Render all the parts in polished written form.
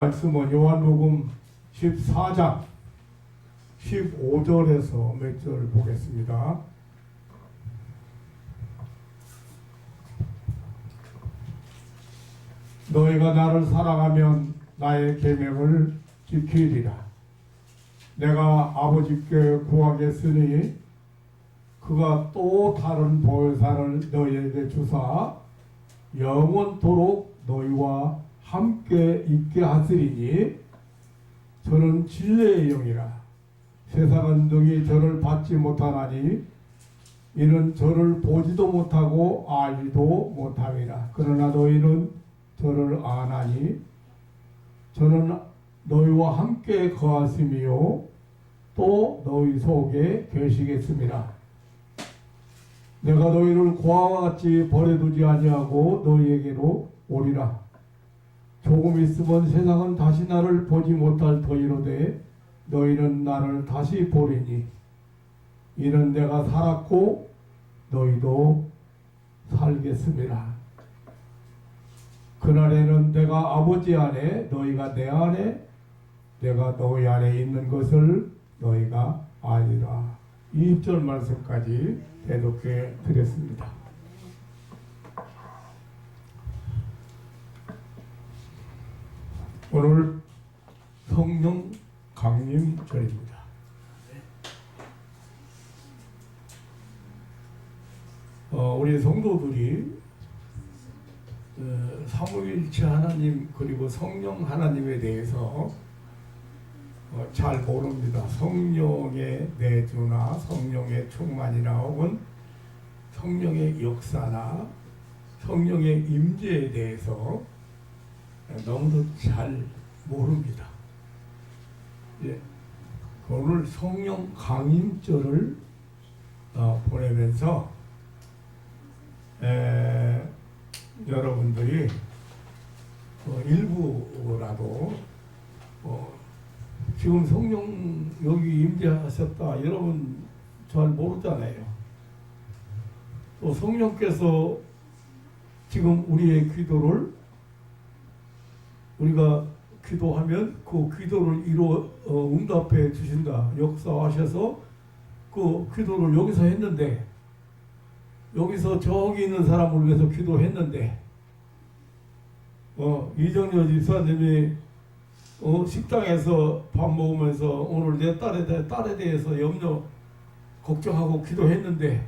말씀은 요한복음 14장 15절에서 몇 절 보겠습니다. 너희가 나를 사랑하면 나의 계명을 지키리라. 내가 아버지께 구하겠으니 그가 또 다른 보혜사를 너희에게 주사 영원토록 너희와 함께 있게 하시리니 저는 진리의 영이라. 세상은 능히 저를 받지 못하나니 이는 저를 보지도 못하고 알지도 못함이라. 그러나 너희는 저를 아나니 저는 너희와 함께 거하심이요 또 너희 속에 계시겠습니다. 내가 너희를 고아와 같이 버려두지 아니하고 너희에게로 오리라. 조금 있으면 세상은 다시 나를 보지 못할 터이로되 너희는 나를 다시 보리니 이는 내가 살았고 너희도 살겠습니다. 그날에는 내가 아버지 안에 너희가 내 안에 내가 너희 안에 있는 것을 너희가 아니라. 2절 말씀까지 대독해 드렸습니다. 오늘 성령 강림절입니다. 우리 성도들이 삼위일체 하나님 그리고 성령 하나님에 대해서 잘 모릅니다. 성령의 내주나 성령의 충만이나 혹은 성령의 역사나 성령의 임재에 대해서 너무도 잘 모릅니다. 예. 오늘 성령 강림절을 보내면서 여러분들이 일부라도 지금 성령 여기 임재하셨다 여러분 잘 모르잖아요. 또 성령께서 지금 우리의 기도를 우리가 기도하면 그 기도를 응답해 주신다. 역사하셔서 그 기도를 여기서 했는데 여기서 저기 있는 사람을 위해서 기도했는데 이정여 집사님이 식당에서 밥 먹으면서 오늘 내 딸에 대해서 염려 걱정하고 기도했는데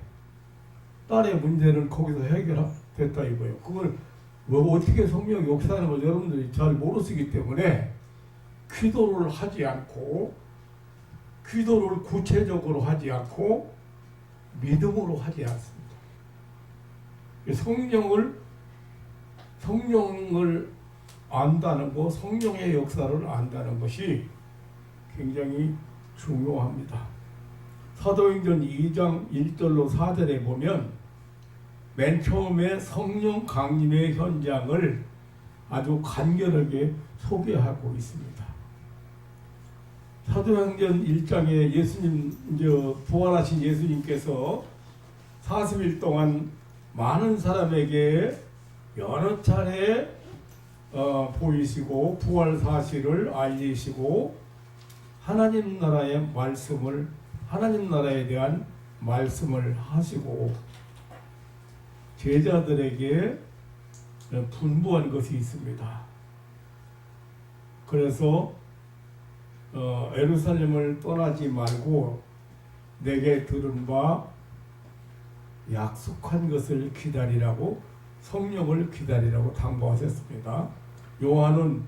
딸의 문제는 거기서 해결됐다 이거예요. 그걸 어떻게 성령이 역사하는 걸 여러분들이 잘 모르시기 때문에 기도를 하지 않고 기도를 구체적으로 하지 않고 믿음으로 하지 않습니다. 성령을 안다는 것, 성령의 역사를 안다는 것이 굉장히 중요합니다. 사도행전 2장 1절로 4절에 보면 맨 처음에 성령 강림의 현장을 아주 간결하게 소개하고 있습니다. 사도행전 1장에 예수님, 부활하신 예수님께서 40일 동안 많은 사람에게 여러 차례 보이시고 부활 사실을 알리시고 하나님 나라의 말씀을, 하나님 나라에 대한 말씀을 하시고 제자들에게 분부한 것이 있습니다. 그래서 예루살렘을 떠나지 말고 내게 들은 바 약속한 것을 기다리라고, 성령을 기다리라고 당부하셨습니다. 요한은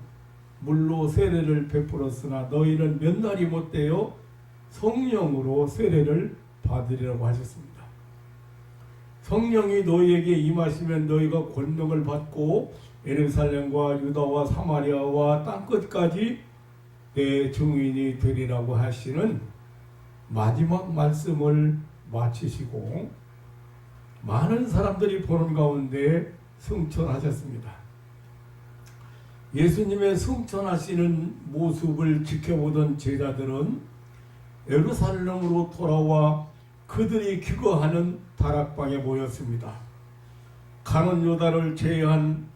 물로 세례를 베풀었으나 너희는 몇 날이 못되어 성령으로 세례를 받으리라고 하셨습니다. 성령이 너희에게 임하시면 너희가 권능을 받고 예루살렘과 유다와 사마리아와 땅끝까지 내 증인이 되리라고 하시는 마지막 말씀을 마치시고 많은 사람들이 보는 가운데 승천하셨습니다. 예수님의 승천하시는 모습을 지켜보던 제자들은 예루살렘으로 돌아와 그들이 기거하는 다락방에 모였습니다. 가는 요단을 제한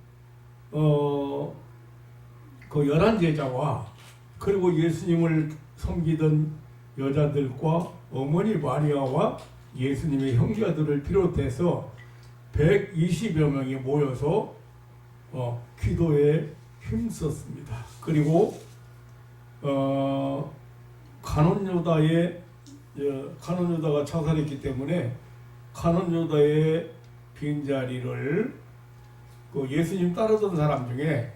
그 11제자와 그리고 예수님을 섬기던 여자들과 어머니 마리아와 예수님의 형제들을 비롯해서 120여 명이 모여서 기도에 힘썼습니다. 그리고 가룟 유다가 자살했기 때문에 가룟 유다의 빈자리를 그 예수님 따르던 사람 중에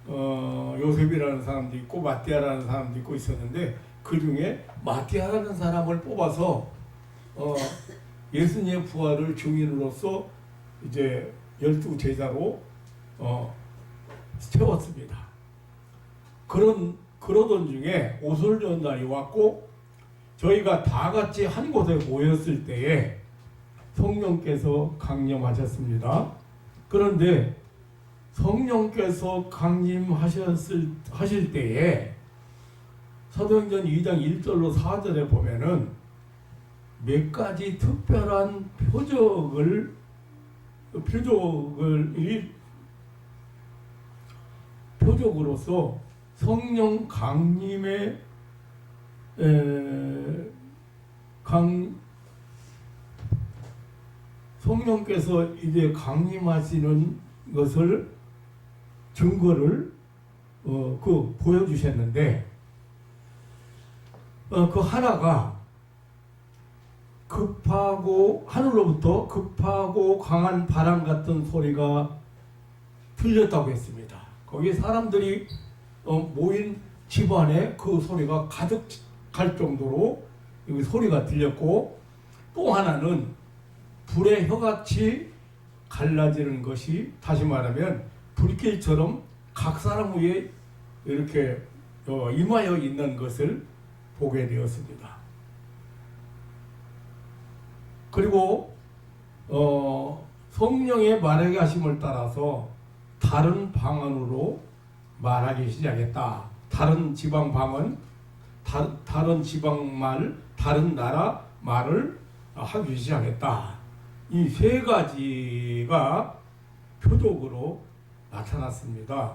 요셉이라는 사람도 있고 마띠아라는 사람도 있고 있었는데 그 중에 마띠아라는 사람을 뽑아서 예수님의 부활을 증인으로서 이제 12제자로 채웠습니다. 그러던 중에 오솔연날이 왔고 저희가 다 같이 한 곳에 모였을 때에 성령께서 강림하셨습니다. 그런데 성령께서 강림하실 때에 사도행전 2장 1절로 4절에 보면은 몇 가지 특별한 표적으로서 성령 강림의 성령께서 이제 강림하시는 것을 증거를 보여주셨는데 그 하나가 하늘로부터 급하고 강한 바람 같은 소리가 들렸다고 했습니다. 거기 사람들이 모인 집안에 그 소리가 가득할 정도로 여기 소리가 들렸고, 또 하나는 불의 혀같이 갈라지는 것이, 다시 말하면 불길처럼 각 사람 위에 이렇게 임하여 있는 것을 보게 되었습니다. 그리고 성령의 말하게 하심을 따라서 다른 방언으로 말하기 시작했다. 다른 지방 방언, 다른 지방 말, 다른 나라 말을 하기 시작했다. 이 세 가지가 표적으로 나타났습니다.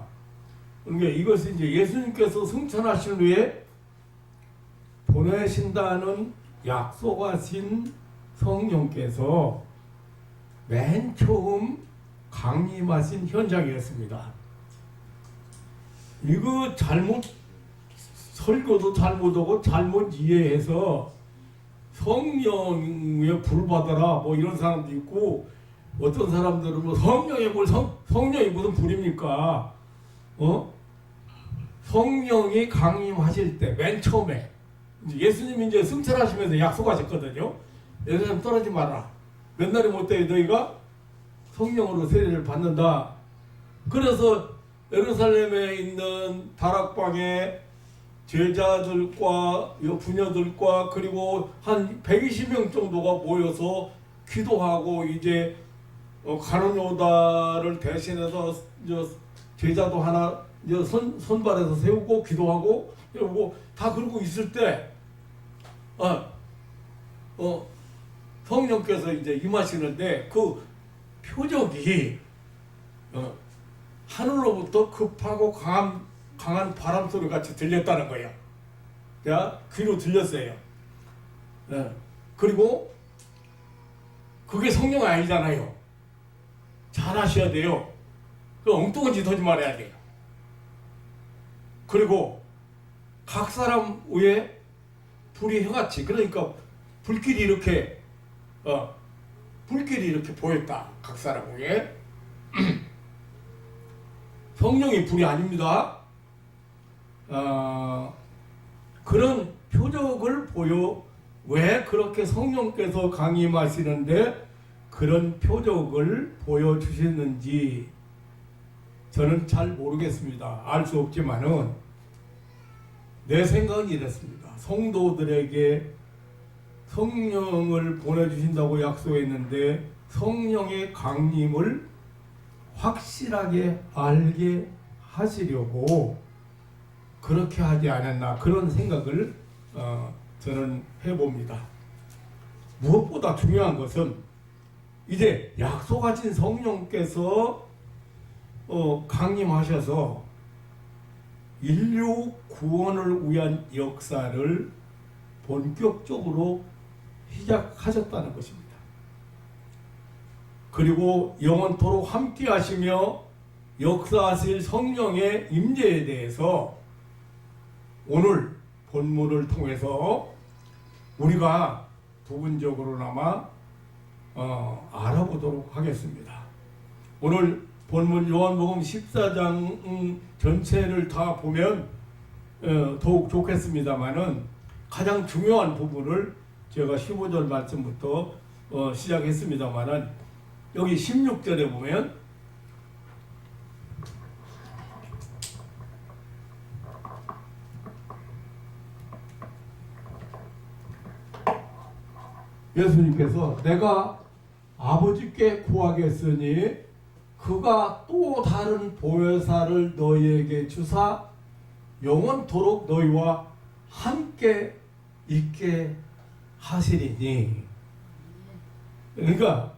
그러니까 이것은 이제 예수님께서 승천하신 후에 보내신다는 약속하신 성령께서 맨 처음 강림하신 현장이었습니다. 이거 설교도 잘못하고 잘못 이해해서 성령의 불 받아라 뭐 이런 사람도 있고, 어떤 사람들은 뭐 성령이 무슨 불입니까? 성령이 강림하실 때 맨 처음에 예수님이 이제 승천하시면서 약속하셨거든요. 예수님 떠나지 마라. 몇 날이 못돼 너희가 성령으로 세례를 받는다. 그래서 예루살렘에 있는 다락방에 제자들과 부녀들과 그리고 한 120명 정도가 모여서 기도하고, 이제 가룟 유다를 대신해서 제자도 하나 선발해서 세우고 기도하고 이러고 다 그러고 있을 때 성령께서 이제 임하시는데 그 표적이 하늘로부터 급하고 강한 바람 소리 같이 들렸다는 거예요. 귀로 들렸어요. 그리고 그게 성령 아니잖아요. 잘 하셔야 돼요. 그 엉뚱한 짓 하지 말아야 돼요. 그리고 각 사람 위에 불이 혀같이, 그러니까 불길이 이렇게 보였다. 각 사람 위에. 성령이 불이 아닙니다. 그런 표적을 왜 그렇게 성령께서 강림하시는데 그런 표적을 보여주셨는지 저는 잘 모르겠습니다. 알 수 없지만은 내 생각은 이랬습니다. 성도들에게 성령을 보내주신다고 약속했는데 성령의 강림을 확실하게 알게 하시려고 그렇게 하지 않았나, 그런 생각을 저는 해봅니다. 무엇보다 중요한 것은 이제 약속하신 성령께서 강림하셔서 인류 구원을 위한 역사를 본격적으로 시작하셨다는 것입니다. 그리고 영원토록 함께 하시며 역사하실 성령의 임재에 대해서 오늘 본문을 통해서 우리가 부분적으로나마 알아보도록 하겠습니다. 오늘 본문 요한복음 14장 전체를 다 보면 더욱 좋겠습니다만은 가장 중요한 부분을 제가 15절 말씀부터 시작했습니다만은 여기 16절에 보면 예수님께서 내가 아버지께 구하겠으니 그가 또 다른 보혜사를 너희에게 주사 영원토록 너희와 함께 있게 하시리니. 그러니까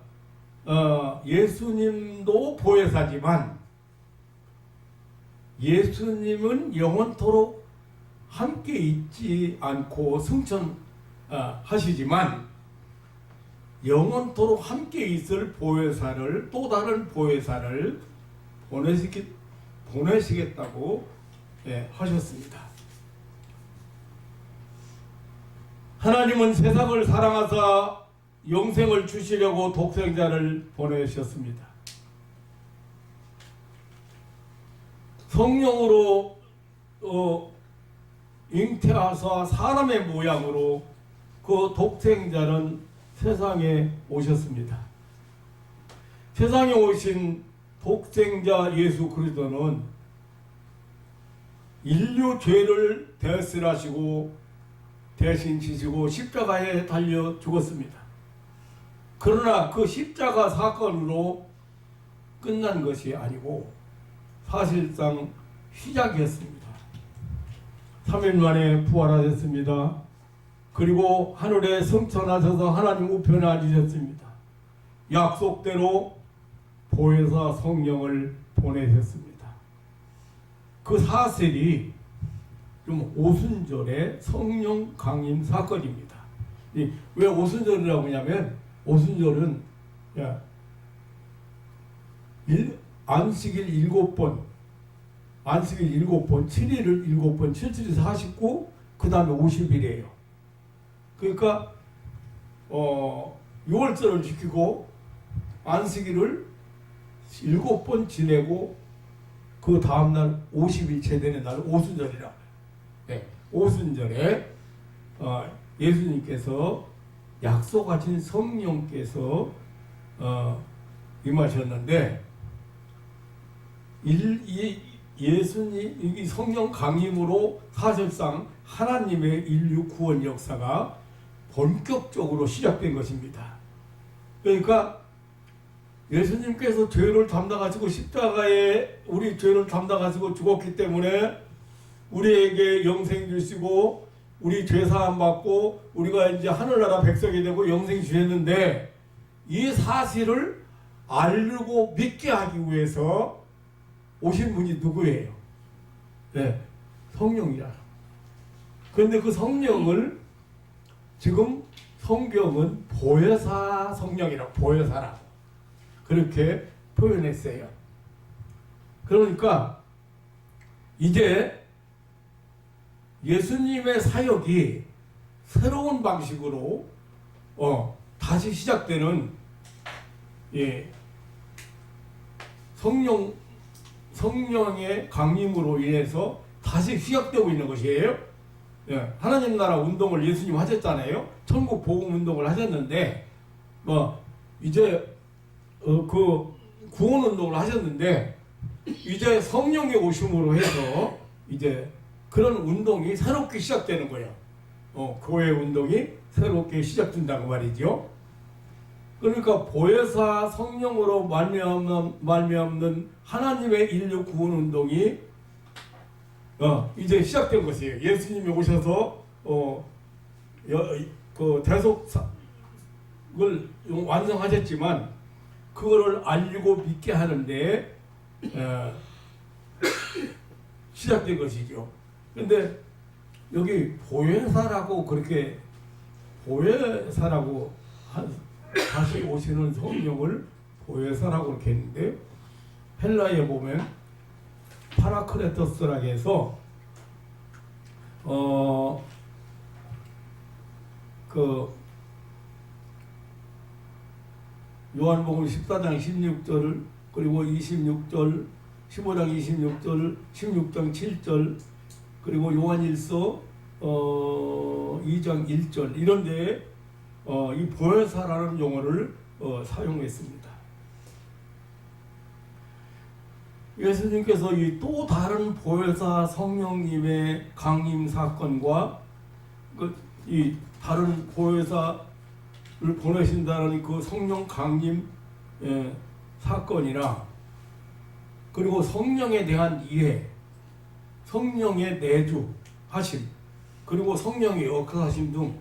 예수님도 보혜사지만 예수님은 영원토록 함께 있지 않고 승천하시지만 영원토록 함께 있을 보혜사를, 또 다른 보혜사를 보내시겠다고 하셨습니다. 하나님은 세상을 사랑하사 영생을 주시려고 독생자를 보내셨습니다. 성령으로 잉태하사 사람의 모양으로 그 독생자는 세상에 오셨습니다. 세상에 오신 독생자 예수 그리스도는 인류 죄를 대신하시고 대신 지시고 십자가에 달려 죽었습니다. 그러나 그 십자가 사건으로 끝난 것이 아니고 사실상 시작이었습니다. 3일 만에 부활하셨습니다. 그리고 하늘에 승천하셔서 하나님 우편에 앉으셨습니다. 약속대로 보혜사 성령을 보내셨습니다. 그 사실이 좀 오순절의 성령 강림 사건입니다. 왜 오순절이라고 하냐면 오순절은 안식일 7번, 안식일 7번, 7일을 7번, 7일이 49, 그 다음에 50일이에요. 그러니까 6월절을 지키고 안식일을 7번 지내고 그 다음날 50일째 되는 날 오순절이라. 오순절에 예수님께서 약속하신 성령께서 임하셨는데 예수님 이 성령 강림으로 사실상 하나님의 인류 구원 역사가 본격적으로 시작된 것입니다. 그러니까 예수님께서 죄를 담당하시고 십자가에 우리 죄를 담당하시고 죽었기 때문에 우리에게 영생 주시고 우리 죄 사함 받고 우리가 이제 하늘나라 백성이 되고 영생 주셨는데 이 사실을 알고 믿게 하기 위해서 오신 분이 누구예요? 성령이라. 그런데 그 성령을 지금 성경은 보혜사 성령이라고, 보혜사라고 그렇게 표현했어요. 그러니까 이제 예수님의 사역이 새로운 방식으로 다시 시작되는 성령의 강림으로 인해서 다시 시작되고 있는 것이에요. 하나님 나라 운동을 예수님 하셨잖아요. 천국 복음 운동을 하셨는데 이제 그 구원 운동을 하셨는데 이제 성령의 오심으로 해서 이제 그런 운동이 새롭게 시작되는 거예요. 교회 운동이 새롭게 시작된다고 말이죠. 그러니까 보혜사 성령으로 말미암는 하나님의 인류 구원 운동이 이제 시작된 것이에요. 예수님이 오셔서 그 대속을 완성하셨지만 그거를 알리고 믿게 하는데 시작된 것이죠. 근데 여기 보혜사라고 그렇게 보혜사라고 다시 오시는 성령을 보혜사라고 그렇게 했는데 헬라에 보면 파라크레토스라고 해서 요한복음 14장 16절 그리고 26절 15장 26절 16장 7절 그리고 요한일서 2장 1절 이런 데에 이 보혜사라는 용어를 사용했습니다. 예수님께서 이 또 다른 보혜사 성령님의 강림 사건과 이 다른 보혜사를 보내신다는 그 성령 강림 사건이나 그리고 성령에 대한 이해, 성령의 내주하심, 그리고 성령의 역사하심 등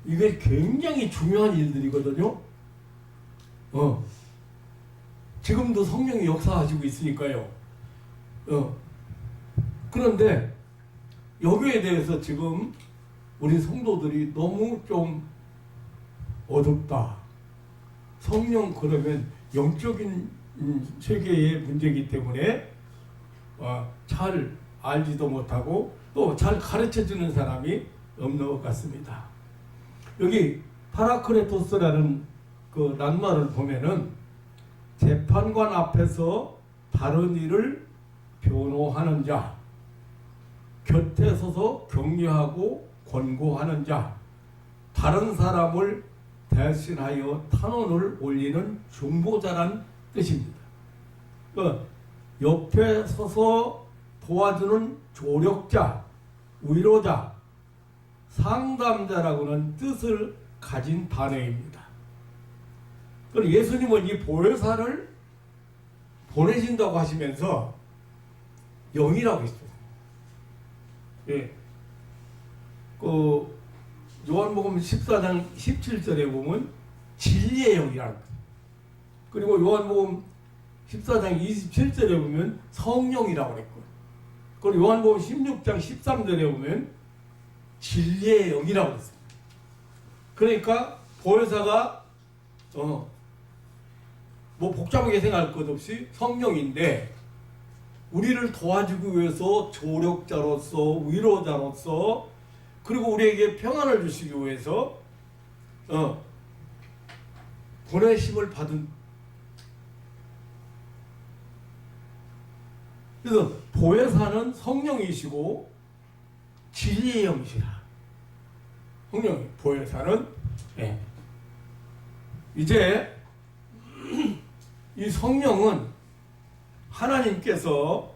이게 굉장히 중요한 일들이거든요. 지금도 성령이 역사하시고 있으니까요. 그런데 여기에 대해서 지금 우리 성도들이 너무 좀 어둡다. 성령 그러면 영적인 세계의 문제이기 때문에 잘 알지도 못하고 또 잘 가르쳐주는 사람이 없는 것 같습니다. 여기 파라크레토스라는 그 낱말을 보면은 재판관 앞에서 다른 일을 변호하는 자, 곁에 서서 격려하고 권고하는 자, 다른 사람을 대신하여 탄원을 올리는 중보자란 뜻입니다. 옆에 서서 도와주는 조력자, 위로자, 상담자라고는 뜻을 가진 단어입니다. 그럼 예수님은 이 보혜사를 보내신다고 하시면서 영이라고 했어요. 예. 요한복음 14장 17절에 보면 진리의 영이라고. 그리고 요한복음 14장 27절에 보면 성령이라고 그랬고. 그리고 요한복음 16장 13절에 보면 진리의 영이라고 했습니다. 그러니까 보혜사가 뭐 복잡하게 생각할 것 없이 성령인데 우리를 도와주기 위해서 조력자로서 위로자로서 그리고 우리에게 평안을 주시기 위해서 보내심을 받은. 그래서 보혜사는 성령이시고 진리의 영이시라. 성령 보혜사는 이제 이 성령은 하나님께서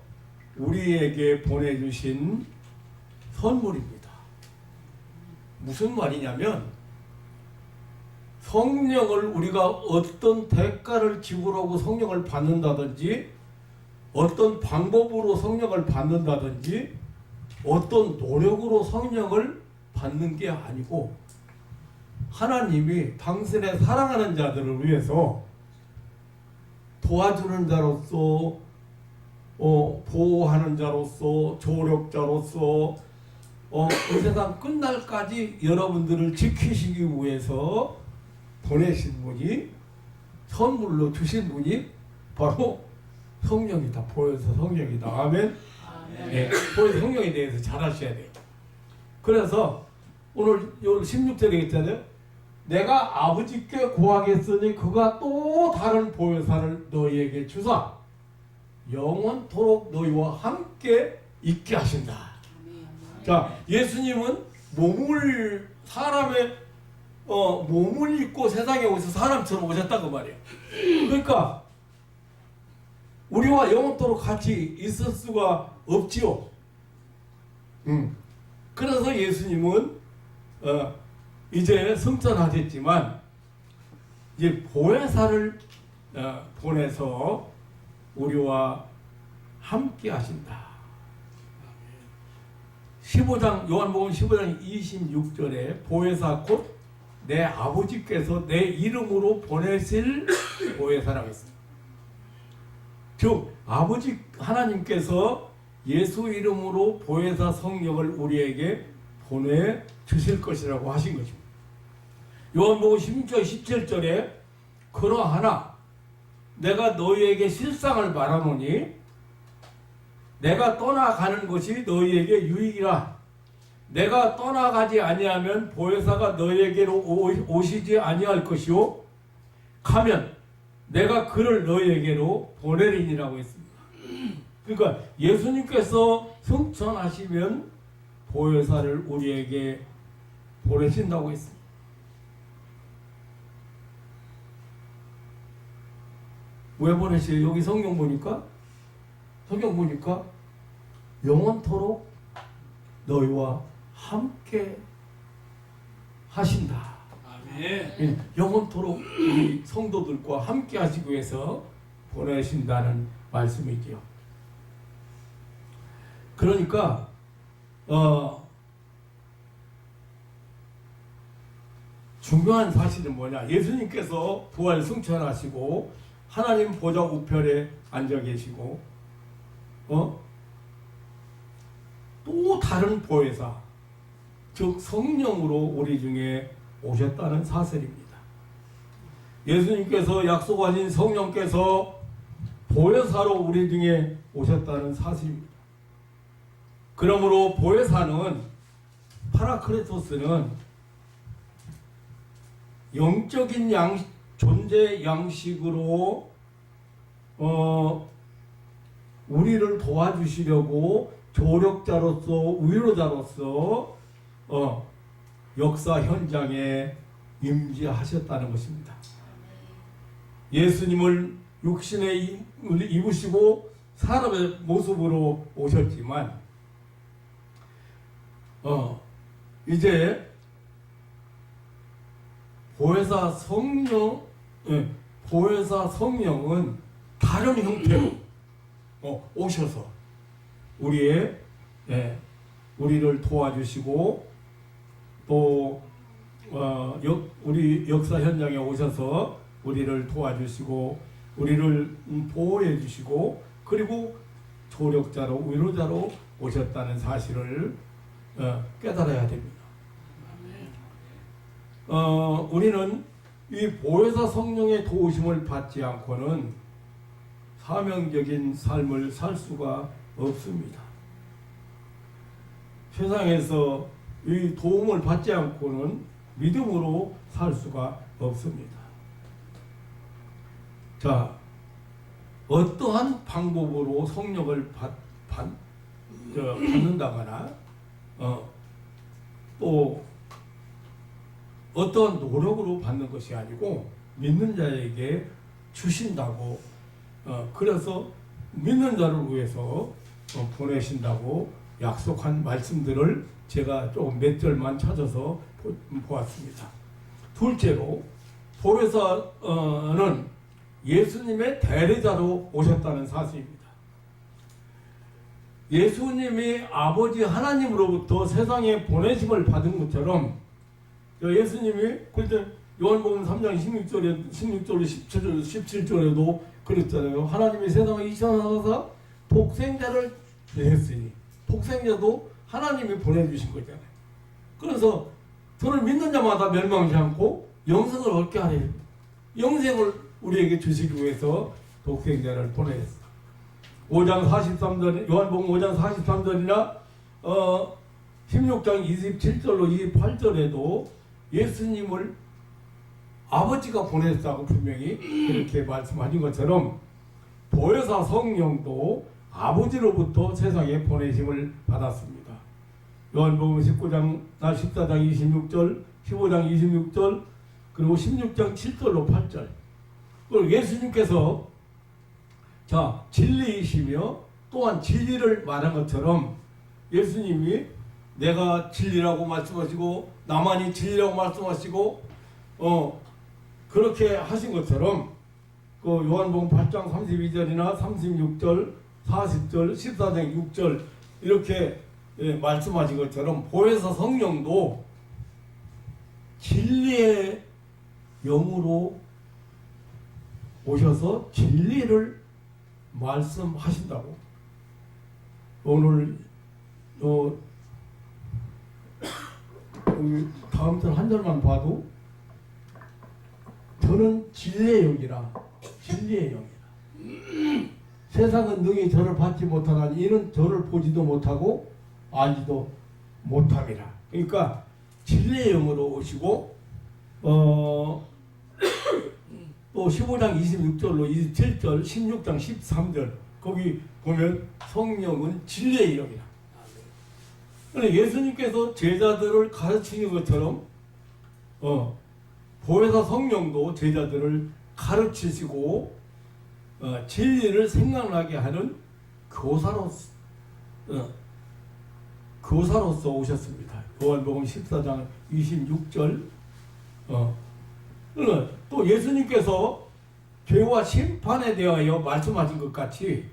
우리에게 보내주신 선물입니다. 무슨 말이냐면 성령을 우리가 어떤 대가를 지불하고 성령을 받는다든지 어떤 방법으로 성령을 받는다든지 어떤 노력으로 성령을 받는 게 아니고 하나님이 당신의 사랑하는 자들을 위해서 도와주는 자로서 보호하는 자로서 조력자로서 이 세상 끝날까지 여러분들을 지키시기 위해서 보내신 분이 선물로 주신 분이 바로 성령이다. 보혜사 성령이다. 아멘. 네, 보혜사 성령에 대해서 잘 아셔야 돼요. 그래서 오늘 16절에 있잖아요. 내가 아버지께 구하겠으니 그가 또 다른 보혜사를 너희에게 주사 영원토록 너희와 함께 있게 하신다. 자, 예수님은 사람의 몸을 입고 세상에 오셔서 사람처럼 오셨다고 말이에요. 그러니까 우리와 영원토록 같이 있을 수가 없지요. 그래서 예수님은 이제 승천하셨지만 이제 보혜사를 보내서 우리와 함께 하신다. 15장 요한복음 15장 26절에 보혜사 곧 내 아버지께서 내 이름으로 보내실 보혜사라고 했습니다. 즉 하나님께서 예수 이름으로 보혜사 성령을 우리에게 보내 주실 것이라고 하신 것입니다. 요한복음 16장 17절에 그러하나 내가 너희에게 실상을 말하노니 내가 떠나가는 것이 너희에게 유익이라. 내가 떠나가지 아니하면 보혜사가 너희에게로 오시지 아니할 것이요 가면 내가 그를 너희에게로 보내리니라고 했습니다. 그러니까 예수님께서 승천하시면 보혜사를 우리에게 보내신다고 했습니다. 왜 보내시요? 여기 성경 보니까 영원토록 너희와 함께 하신다. 아멘. 영원토록 우리 성도들과 함께 하시기 위해서 보내신다는 말씀이죠. 그러니까 중요한 사실은 뭐냐? 예수님께서 부활 승천하시고 하나님 보좌 우편에 앉아 계시고 또 다른 보혜사 즉 성령으로 우리 중에 오셨다는 사실입니다. 예수님께서 약속하신 성령께서 보혜사로 우리 중에 오셨다는 사실입니다. 그러므로 보혜사는 파라크레토스는 영적인 존재 양식으로 우리를 도와주시려고 조력자로서 위로자로서 역사 현장에 임재하셨다는 것입니다. 예수님을 육신에 입으시고 사람의 모습으로 오셨지만 이제 보혜사 성령은 다른 형태로 오셔서 우리를 도와주시고 또 우리 역사 현장에 오셔서 우리를 도와주시고 우리를 보호해 주시고 그리고 조력자로 위로자로 오셨다는 사실을 깨달아야 됩니다. 우리는 이 보혜사 성령의 도우심을 받지 않고는 사명적인 삶을 살 수가 없습니다. 세상에서 이 도움을 받지 않고는 믿음으로 살 수가 없습니다. 자, 어떠한 방법으로 성령을 받는다거나 또 어떤 노력으로 받는 것이 아니고 믿는 자에게 주신다고 그래서 믿는 자를 위해서 보내신다고 약속한 말씀들을 제가 조금 몇 절만 찾아서 보았습니다. 둘째로 보혜사는 예수님의 대리자로 오셨다는 사실입니다. 예수님이 아버지 하나님으로부터 세상에 보내심을 받은 것처럼 예수님이 그때 요한복음 3장 16절로 17절에도 그랬잖아요. 하나님이 세상에 이천하사 독생자를 내셨으니 독생자도 하나님이 보내주신 거잖아요. 그래서 저를 믿는 자마다 멸망하지 않고 영생을 얻게 하려 영생을 우리에게 주시기 위해서 독생자를 보내셨어요. 5장 43절 요한복음 5장 43절이나 16장 27절로 28절에도 예수님을 아버지가 보냈다고 분명히 그렇게 말씀하신 것처럼 보혜사 성령도 아버지로부터 세상에 보내심을 받았습니다. 요한복음 14장 26절, 15장 26절, 그리고 16장 7절로 8절. 그리고 예수님께서 진리이시며 또한 진리를 말한 것처럼 예수님이 내가 진리라고 말씀하시고 나만이 진리라고 말씀하시고 그렇게 하신 것처럼 그 요한복음 8장 32절이나 36절, 40절, 14장 6절 이렇게 말씀하신 것처럼 보혜사 성령도 진리의 영으로 오셔서 진리를 말씀하신다고 오늘 다음 절 한 절만 봐도 저는 진리의 영이라 진리의 영이라 세상은 능히 저를 받지 못하나니 이는 저를 보지도 못하고 알지도 못함이라. 그러니까 진리의 영으로 오시고 또 15장 26절로 27절 16장 13절 거기 보면 성령은 진리의 영이라. 그런데 예수님께서 제자들을 가르치는 것처럼 보혜사 성령도 제자들을 가르치시고 진리를 생각나게 하는 교사로서 오셨습니다. 요한복음 14장 26절 또 예수님께서 죄와 심판에 대하여 말씀하신 것 같이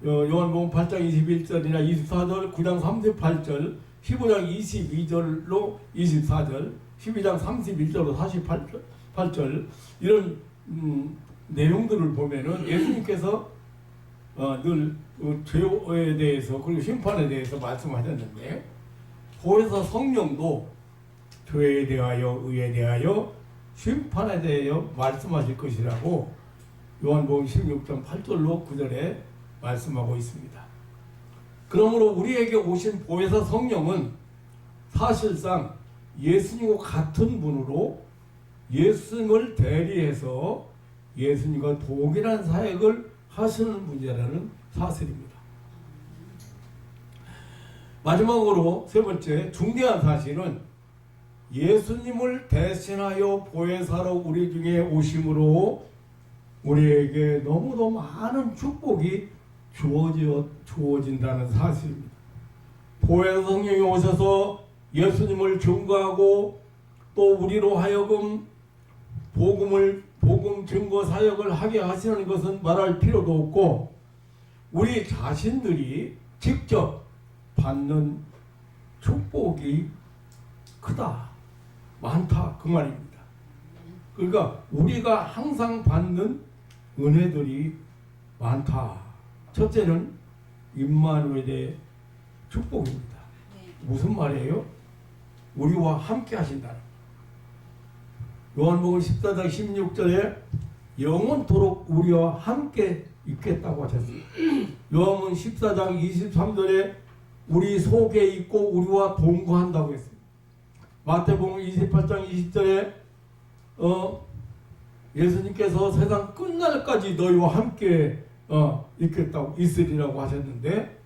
요한복음 8장 21절이나 24절, 9장 38절, 15장 22절로 24절, 12장 31절로 48절 이런 내용들을 보면은 예수님께서 늘 죄에 대해서 그리고 심판에 대해서 말씀하셨는데 보혜사 성령도 죄에 대하여 의에 대하여 심판에 대하여 말씀하실 것이라고 요한복음 16장 8절로 9절에 말씀하고 있습니다. 그러므로 우리에게 오신 보혜사 성령은 사실상 예수님과 같은 분으로 예수님을 대리해서 예수님과 동일한 사역을 하시는 분이라는 사실입니다. 마지막으로 세 번째 중대한 사실은 예수님을 대신하여 보혜사로 우리 중에 오심으로 우리에게 너무도 많은 축복이 주어진다는 사실입니다. 보혜사 성령이 오셔서 예수님을 증거하고 또 우리로 하여금 복음 증거 사역을 하게 하시는 것은 말할 필요도 없고 우리 자신들이 직접 받는 축복이 크다, 많다 그 말입니다. 그러니까 우리가 항상 받는 은혜들이 많다. 첫째는 임마누엘의 축복입니다. 무슨 말이에요? 우리와 함께 하신다는 요한복음 14장 16절에 영원토록 우리와 함께 있겠다고 하셨습니다. 요한복음 14장 23절에 우리 속에 있고 우리와 동거한다고 했습니다. 마태복음 28장 20절에 예수님께서 세상 끝날까지 너희와 함께 있으리라고 하셨는데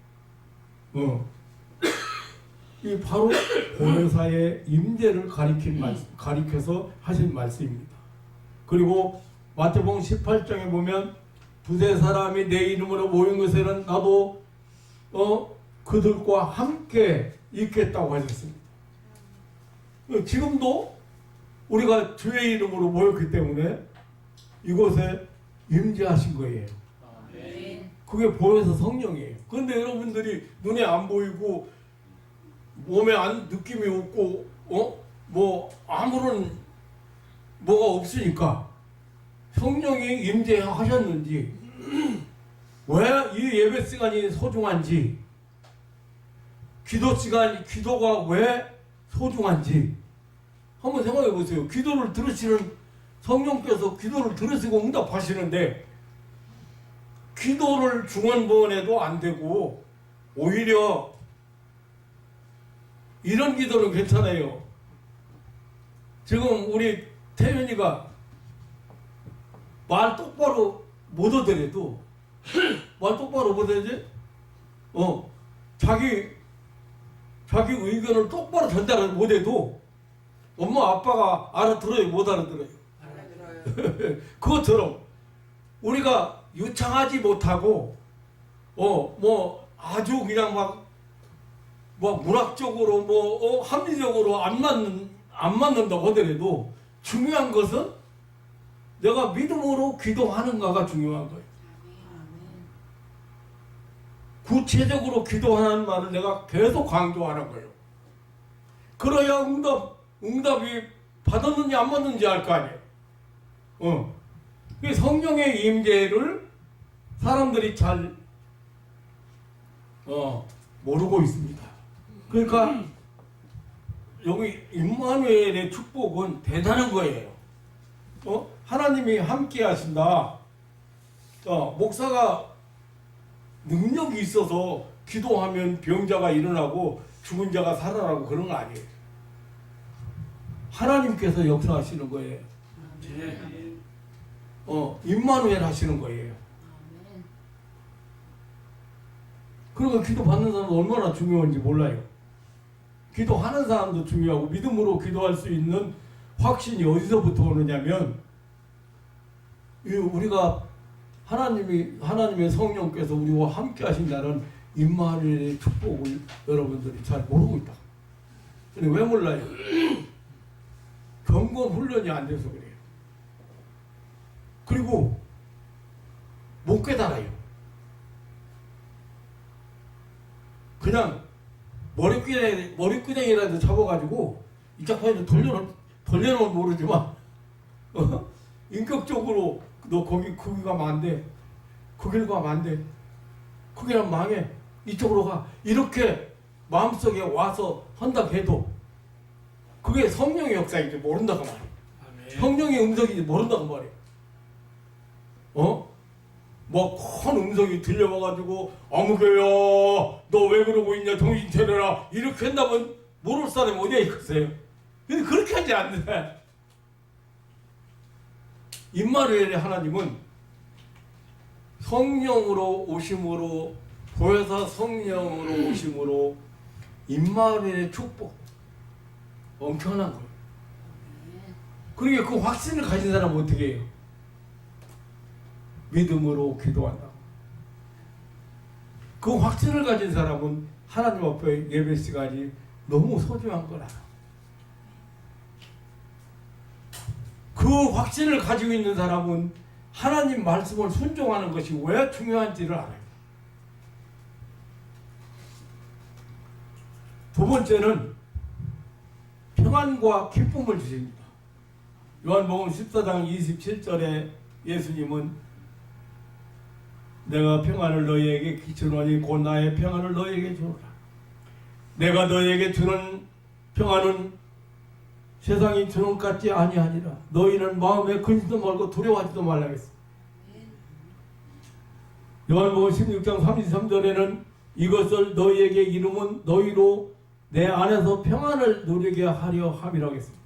이 바로 보혜사의 임재를 가리켜서 하신 말씀입니다. 그리고 마태복음 18장에 보면 두세 사람이 내 이름으로 모인 것에는 나도 그들과 함께 있겠다고 하셨습니다. 지금도 우리가 주의 이름으로 모였기 때문에 이곳에 임재하신 거예요. 그게 보혜사 성령이에요. 그런데 여러분들이 눈에 안 보이고 몸에 느낌이 없고 뭐 아무런 뭐가 없으니까 성령이 임재하셨는지 왜 이 예배 시간이 소중한지 기도가 왜 소중한지 한번 생각해 보세요. 기도를 들으시는 성령께서 기도를 들으시고 응답하시는데 기도를 중언부언해도 안 되고 오히려 이런 기도는 괜찮아요. 지금 우리 태윤이가 말 똑바로 못 하더라도 말 똑바로 못 하지? 자기 의견을 똑바로 전달을 못 해도 엄마 아빠가 알아들어요, 못 알아들어요? 알아들어요. 그것처럼 우리가 유창하지 못하고 뭐 아주 그냥 막 문학적으로 합리적으로 안 맞는다고 하더라도 중요한 것은 내가 믿음으로 기도하는가가 중요한 거예요. 구체적으로 기도하는 말을 내가 계속 강조하는 거예요. 그래야 응답이 받았는지 안 받았는지 알 거 아니에요. 성령의 임재를 사람들이 잘 모르고 있습니다. 그러니까 여기 임마누엘의 축복은 대단한 거예요. 하나님이 함께 하신다. 목사가 능력이 있어서 기도하면 병자가 일어나고 죽은 자가 살아나고 그런 거 아니에요. 하나님께서 역사하시는 거예요. 임마누엘 하시는 거예요. 그러니까 기도 받는 사람도 얼마나 중요한지 몰라요. 기도하는 사람도 중요하고 믿음으로 기도할 수 있는 확신이 어디서부터 오느냐면 우리가 하나님의 성령께서 우리와 함께 하신다는 임마누엘의 축복을 여러분들이 잘 모르고 있다. 근데 왜 몰라요? 경건 훈련이 안 돼서 그래요. 그리고 못 깨달아요. 그냥 머리끄댕이라도 잡아가지고 이짝파에서 돌려놓으면 모르지만 인격적으로 너 거기 가면 안 돼. 거길 가면 안 돼. 거기는 망해. 이쪽으로 가. 이렇게 마음속에 와서 한다 해도 그게 성령의 역사인지 모른다고 말이에요. 성령의 음성인지 모른다고 말이에요. 뭐 큰 음성이 들려와가지고 아무개야 너 왜 그러고 있냐 정신 차려라 이렇게 한다면 모를 사람이 어디에 있겠어요. 근데 그렇게 하지 않는데 임마누엘의 하나님은 성령으로 오심으로 보혜사 성령으로 오심으로 임마누엘의 축복 엄청난 거예요. 그러니까 그 확신을 가진 사람은 어떻게 해요? 믿음으로 기도한다. 그 확신을 가진 사람은 하나님 앞에 예배 시간이 너무 소중한 거라. 그 확신을 가지고 있는 사람은 하나님 말씀을 순종하는 것이 왜 중요한지를 알아요. 두 번째는 평안과 기쁨을 주십니다. 요한복음 14장 27절에 예수님은 내가 평안을 너희에게 주노니 곧 나의 평안을 너희에게 주노라. 내가 너희에게 주는 평안은 세상이 주는 것 같지 아니하니라. 너희는 마음에 근심도 말고 두려워하지도 말라 했습니다. 요한복음 16장 33절에는 이것을 너희에게 이름은 너희로 내 안에서 평안을 누리게 하려 함이라고 했습니다.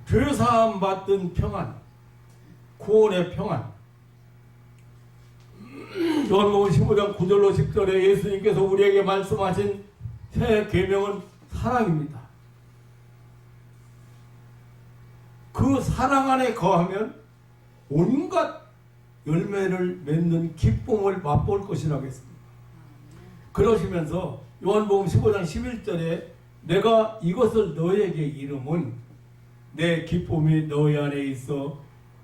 죄사함 받던 평안, 구원의 평안. 요한복음 15장 9절로 10절에 예수님께서 우리에게 말씀하신 새 계명은 사랑입니다. 그 사랑 안에 거하면 온갖 열매를 맺는 기쁨을 맛볼 것이라고 했습니다. 그러시면서 요한복음 15장 11절에 내가 이것을 너희에게 이름은 내 기쁨이 너희 안에 있어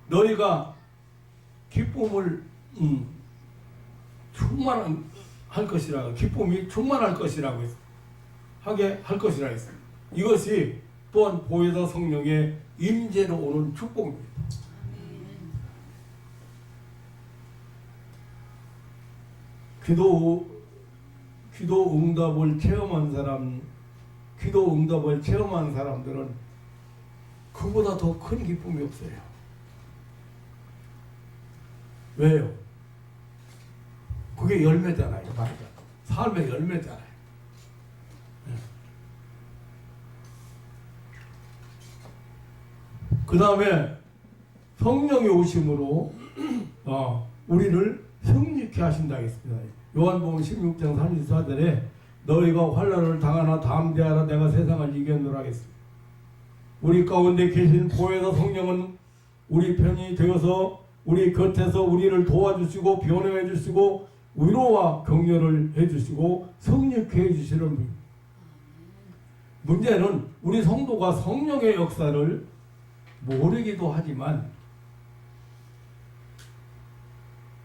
너희가 기쁨을 충만할 것이라고, 기쁨이 충만할 것이라고 하게 할 것이라 했습니다. 이것이 또한 보혜사 성령의 임재로 오는 축복입니다. 기도 응답을 체험한 사람들은 그보다 더 큰 기쁨이 없어요. 왜요? 그게 열매잖아요. 말하자. 삶의 열매잖아요. 그 다음에 성령이 오심으로 우리를 승리케 하신다 했습니다. 요한복음 16장 34절에 너희가 환난을 당하나 담대하라 내가 세상을 이겼노라 했습니다. 우리 가운데 계신 보혜사 성령은 우리 편이 되어서 우리 곁에서 우리를 도와주시고 변호해 주시고 위로와 격려를 해주시고 성립케 해주시는 분입니다. 문제는 우리 성도가 성령의 역사를 모르기도 하지만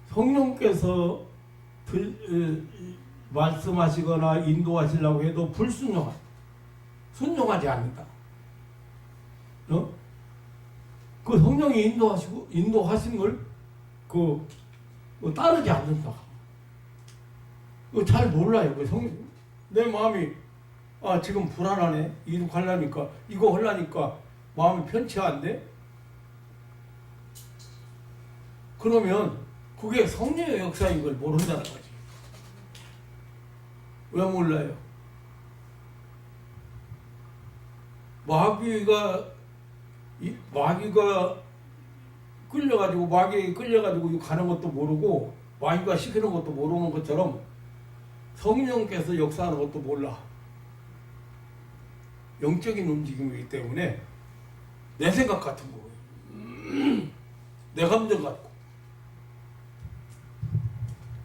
성령께서 말씀하시거나 인도하시려고 해도 순종하지 않는다. 그 성령이 인도하신 걸 따르지 않는다. 그거 잘 몰라요. 내 마음이 지금 불안하네. 이거 하려니까 이거 하려니까 마음이 편치 않네. 그러면 그게 성령의 역사인 걸 모른다는 거지. 왜 몰라요? 마귀가 끌려가지고 가는 것도 모르고 마귀가 시키는 것도 모르는 것처럼 성령께서 역사하는 것도 몰라. 영적인 움직임이기 때문에 내 생각 같은 거예요. 내 감정 같고.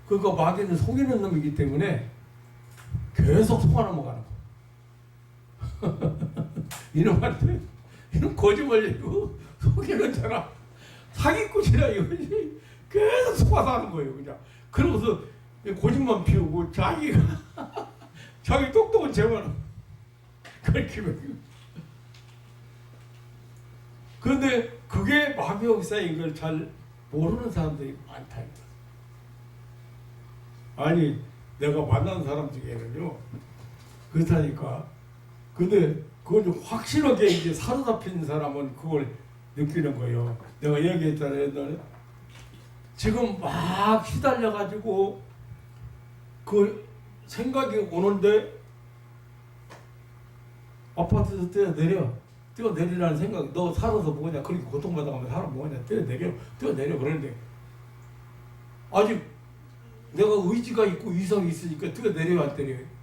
그러니까 마귀는 속이는 놈이기 때문에 계속 속아 넘어가는 거야. 이놈한테 이놈 거짓말이고 속이는 자라 사기꾼이라 이거지. 계속 속아서 하는 거예요. 그냥 그러고서 고집만 피우고 자기 똑똑한 재만 그렇게. 그런데 그게 마귀 역사인 걸 잘 모르는 사람들이 많다. 아니 내가 만난 사람 중에는요 그렇다니까. 근데 그걸 좀 확실하게 이제 사로잡힌 사람은 그걸 느끼는 거예요. 내가 얘기했잖아요 옛날에. 지금 막 휘달려가지고 그 생각이 오는데 아파트에서 뛰어내리라는 생각. 너 살아서 뭐냐 그렇게 고통받아가면 사람 뭐냐 뛰어내려 그러는데 아직 내가 의지가 있고 위성이 있으니까 뛰어내려요 안 때려요?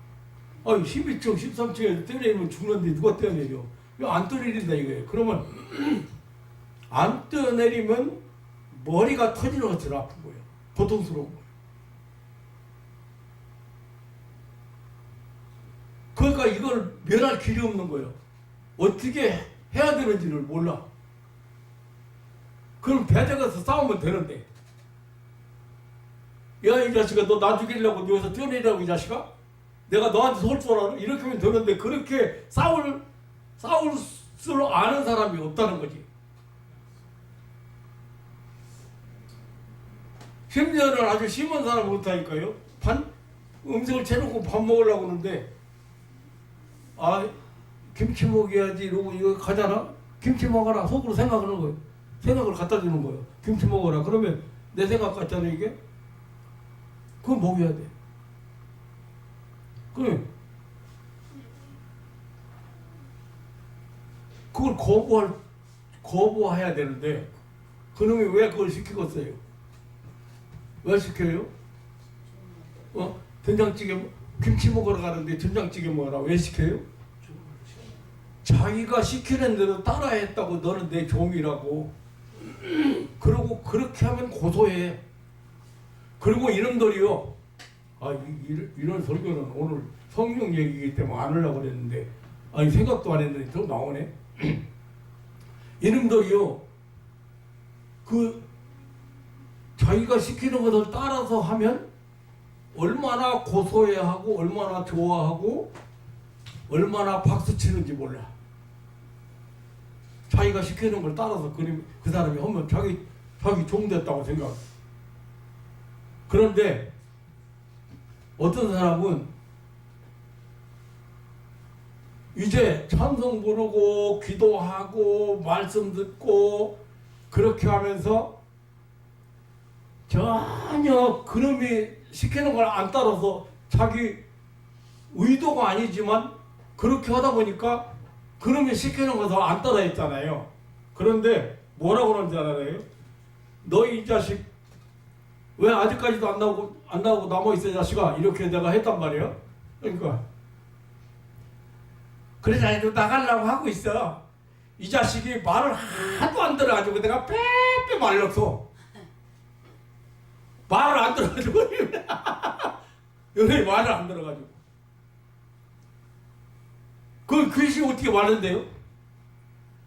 12층 13층에 뛰어내리면 죽는데 누가 뛰어내려? 안 뛰어내린다 이거예요. 그러면 안 뛰어내리면 머리가 터지는 것처럼 아픈 거예요. 고통스러운 거예요. 그러니까 이걸 면할 길이 없는 거예요. 어떻게 해야 되는지를 몰라. 그럼 배적에서 싸우면 되는데. 야 이 자식아 너 나 죽이려고 여기서 뛰어내리라고 이 자식아? 내가 너한테 쏠 줄 알아? 이렇게 하면 되는데 그렇게 싸울 줄 아는 사람이 없다는 거지. 심지어는 아주 심한 사람 못하니까요. 음식을 채놓고 밥 먹으려고 하는데 김치 먹여야지 이러고 이거 가잖아. 김치 먹어라 속으로 생각하는 거예요. 생각을 갖다 주는 거예요. 김치 먹어라. 그러면 내 생각 같잖아 이게. 그거 먹여야 돼. 그걸 거부해야 되는데 그놈이 왜 그걸 시키겠어요? 왜 시켜요? 된장찌개 김치 먹으러 가는데 된장찌개 먹으라 왜 시켜요? 자기가 시키는 대로 따라했다고 너는 내 종이라고. 그러고 그렇게 하면 고소해. 그리고 이놈들이요. 이런 설교는 오늘 성경 얘기이기 때문에 안 하려고 그랬는데 생각도 안 했는데 또 나오네. 이놈들이요. 자기가 시키는 것을 따라서 하면 얼마나 고소해하고 얼마나 좋아하고 얼마나 박수 치는지 몰라. 자기가 시키는 걸 따라서 그 사람이 하면 자기 종 됐다고 생각. 그런데 어떤 사람은 이제 찬송 부르고 기도하고 말씀 듣고 그렇게 하면서 전혀 그놈이 시키는 걸 안 따라서 자기 의도가 아니지만 그렇게 하다 보니까 그놈이 시키는 것을 안 따라 했잖아요. 그런데 뭐라고 그러는지 알아요? 너 이 자식 왜 아직까지도 안 나오고 남아있어 이 자식아 이렇게 내가 했단 말이에요. 그러니까 그래서 아직도 나가려고 하고 있어. 이 자식이 말을 하도 안 들어가지고 내가 빼빼 말렸어. 말을 안 들어가지고 연예인 말을 안 들어가지고 그 글씨 어떻게 말한대요?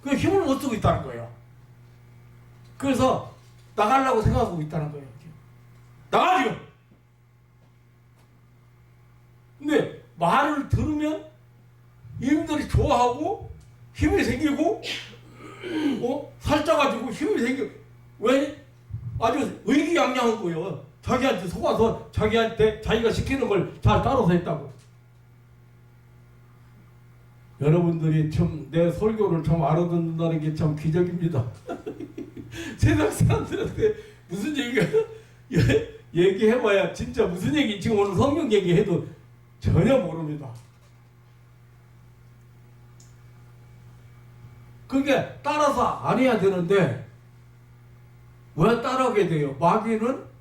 그 힘을 못 쓰고 있다는 거예요. 그래서 나가려고 생각하고 있다는 거예요. 나가 지금. 근데 말을 들으면 이놈들이 좋아하고 힘이 생기고 살쪄가지고 힘이 생기고 왜? 아주 의기양양한 거예요. 자기한테 속아서 자기한테 자기가 시키는 걸 잘 따라서 했다고. 여러분들이 참 내 설교를 참 알아듣는다는 게 참 기적입니다. 세상 사람들한테 무슨 얘기해봐야 진짜 무슨 얘기, 지금 오늘 성경 얘기해도 전혀 모릅니다. 그러니까 따라서 안 해야 되는데 왜 따라하게 돼요? 마귀는,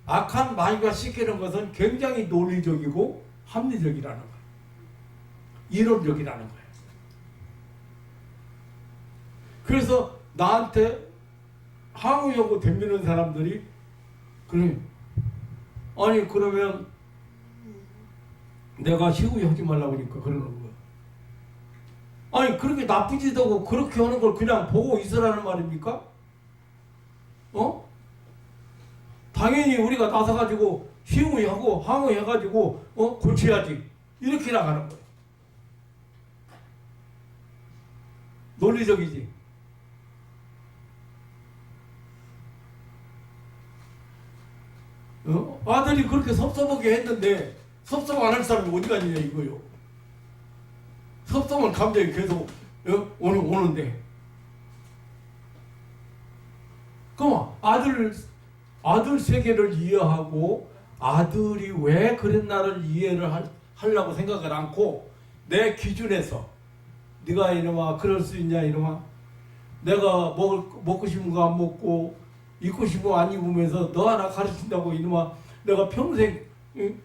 악한 마귀가 시키는 것은 굉장히 논리적이고 합리적이라는 거예요. 이론적이라는 거예요. 그래서 나한테 항의하고 덤비는 사람들이, 아니 그러면 내가 시우하지 말라고 하니까 그러는 거예요. 아니 그렇게 나쁘지도 않고 그렇게 하는 걸 그냥 보고 있으라는 말입니까? 당연히 우리가 나서가지고 시우하고 항의해가지고 고쳐야지, 이렇게 나가는 거예요. 논리적이지. 아들이 그렇게 섭섭하게 했는데 섭섭 안 할 사람이 어디 가느냐 이거요. 섭섭한 감정이 계속 오는데, 그럼 아들 세계를 이해하고 아들이 왜 그랬나를 이해를 하려고 생각을 않고, 내 기준에서 네가 이놈아 그럴 수 있냐, 이놈아 내가 먹고 싶은 거 안 먹고 입고 싶은 거 안 입으면서 너 하나 가르친다고, 이놈아 내가 평생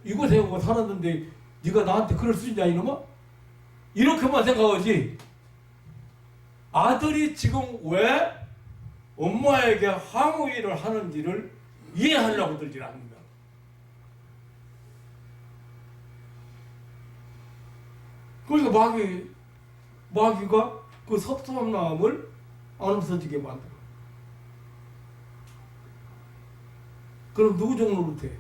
이곳에 오고 살았는데 네가 나한테 그럴 수 있냐, 이놈아, 이렇게만 생각하지, 아들이 지금 왜 엄마에게 항의를 하는지를 이해하려고 들지 않는다. 그러니까 마귀가 그 섭섭한 마음을 안 없어지게 만들어. 그럼 누구 종로로 돼?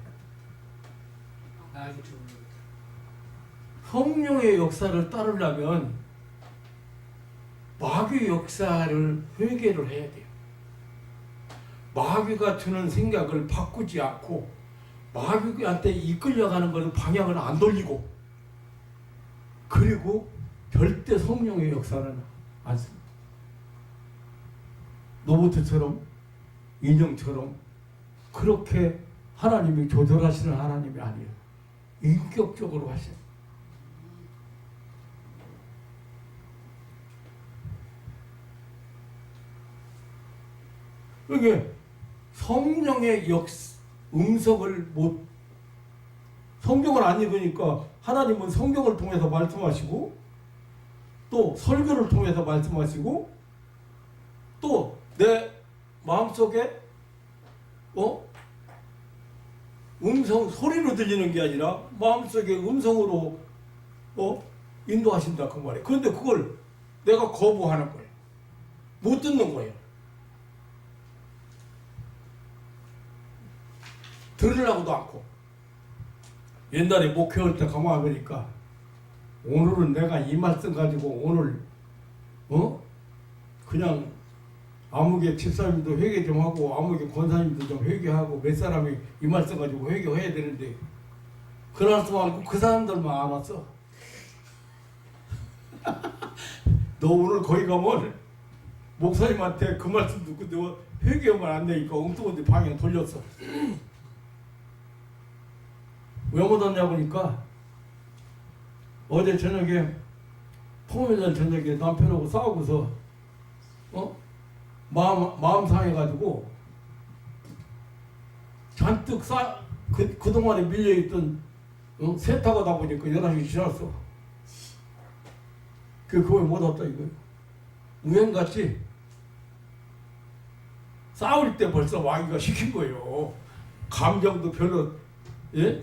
성령의 역사를 따르려면 마귀 역사를 회개를 해야 돼요. 마귀가 주는 생각을 바꾸지 않고 마귀한테 이끌려가는 것을 방향을 안 돌리고, 그리고 절대 성령의 역사는 안 씁니다. 로봇처럼, 인형처럼 그렇게 하나님이 조절하시는 하나님이 아니에요. 인격적으로 하셔요. 그러니까 성령의 음성을 성경을 안 읽으니까 하나님은 성경을 통해서 말씀하시고, 또 설교를 통해서 말씀하시고, 또 내 마음속에 소리로 들리는 게 아니라 마음속에 음성으로 인도하신다, 그 말이에요. 그런데 그걸 내가 거부하는 거예요. 못 듣는 거예요. 들으려고도 않고. 옛날에 목회할 때 가만히 보니까 오늘은 내가 이 말씀 가지고 오늘 그냥 아무개 집사님도 회개 좀 하고 아무개 권사님도 좀 회개하고 몇 사람이 이 말씀 가지고 회개해야 되는데, 그날 수만 않고 그 사람들만 안 왔어. 너 오늘 거기 가면 목사님한테 그 말씀 듣고 너 회개하면 안 되니까 엉뚱한데 방향 돌렸어. 왜 못 왔냐 보니까 어제 저녁에 토요일 저녁에 남편하고 싸우고서 마음 상해가지고 잔뜩 그동안에 밀려있던 세탁하다 보니까 11시 지났어. 그거에 못 왔다 이거예요. 우연같이 싸울 때 벌써 마귀가 시킨 거예요. 감정도 별로,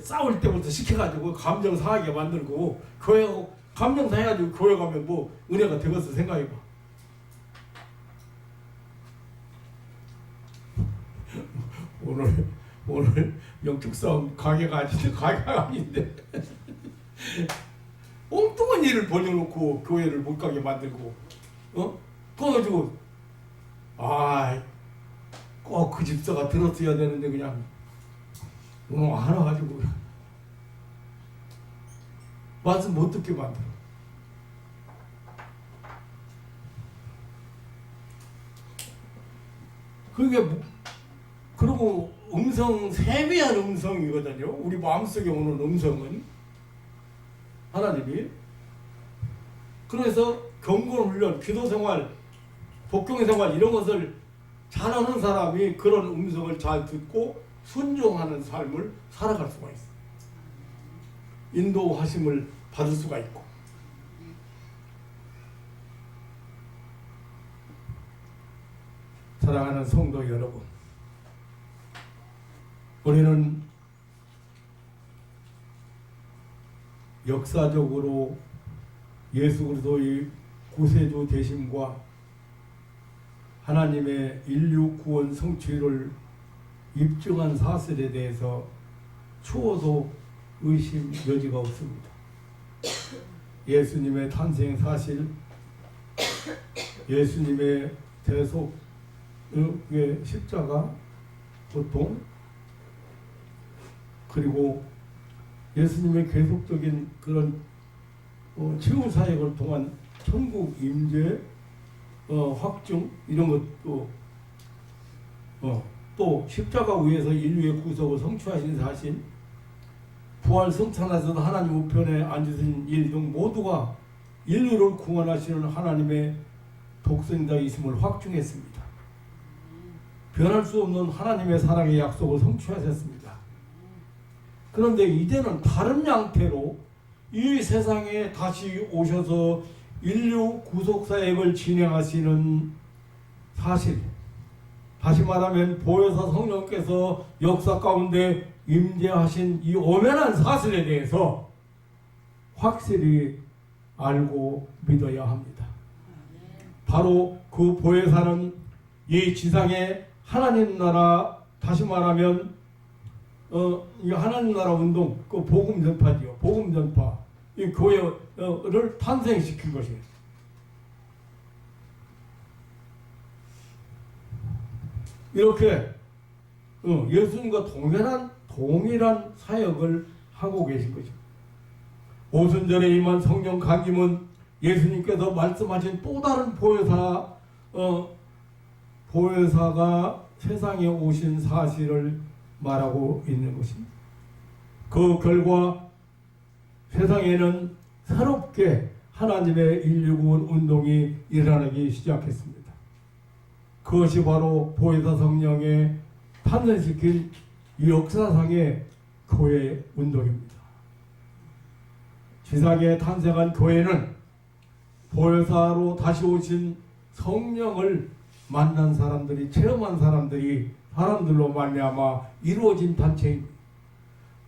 싸울 때부터 시켜가지고 감정 상하게 만들고, 교회 감정 상해가지고 교회 가면 뭐 은혜가 되겠어 생각해봐. 오늘 영적 싸움 가게가 아닌데 엉뚱한 일을 벌여놓고 교회를 못 가게 만들고, 그래가지고 꼭 그 집사가 들었어야 되는데 그냥 오늘 알아가지고 말씀 못 듣게 만들어. 그게 그리고 세미한 음성이거든요. 우리 마음속에 오는 음성은 하나님이. 그래서 경건훈련, 기도생활, 복종생활 이런 것을 잘하는 사람이 그런 음성을 잘 듣고 순종하는 삶을 살아갈 수가 있어요. 인도하심을 받을 수가 있고. 사랑하는 성도 여러분, 우리는 역사적으로 예수 그리스도의 구세주 되심과 하나님의 인류 구원 성취를 입증한 사실에 대해서 추워도 의심 여지가 없습니다. 예수님의 탄생 사실, 예수님의 대속의 십자가 고통, 그리고 예수님의 계속적인 그런 치유 사역을 통한 천국 임재 확증 이런 것도 또 십자가 위에서 인류의 구속을 성취하신 사실, 부활 성찬하셔서 하나님 우편에 앉으신 일 등 모두가 인류를 구원하시는 하나님의 독생자이심을 확증했습니다. 변할 수 없는 하나님의 사랑의 약속을 성취하셨습니다. 그런데 이제는 다른 양태로 이 세상에 다시 오셔서 인류 구속사역을 진행하시는 사실, 다시 말하면 보혜사 성령께서 역사 가운데 임재하신 이 엄연한 사실에 대해서 확실히 알고 믿어야 합니다. 바로 그 보혜사는 이 지상의 하나님 나라, 다시 말하면 이 하나님 나라 운동, 그 복음 전파지요. 복음 전파, 이 교회를 탄생시킨 것이에요. 이렇게 예수님과 동일한 사역을 하고 계신 거죠. 오순절에 임한 성령 강림은 예수님께서 말씀하신 또 다른 보혜사가 세상에 오신 사실을 말하고 있는 것입니다. 그 결과 세상에는 새롭게 하나님의 인류구원 운동이 일어나기 시작했습니다. 그것이 바로 보혜사 성령의 탄생시킨 역사상의 교회 운동입니다. 지상에 탄생한 교회는 보혜사로 다시 오신 성령을 만난 사람들이, 체험한 사람들로 말미암아 이루어진 단체입니다.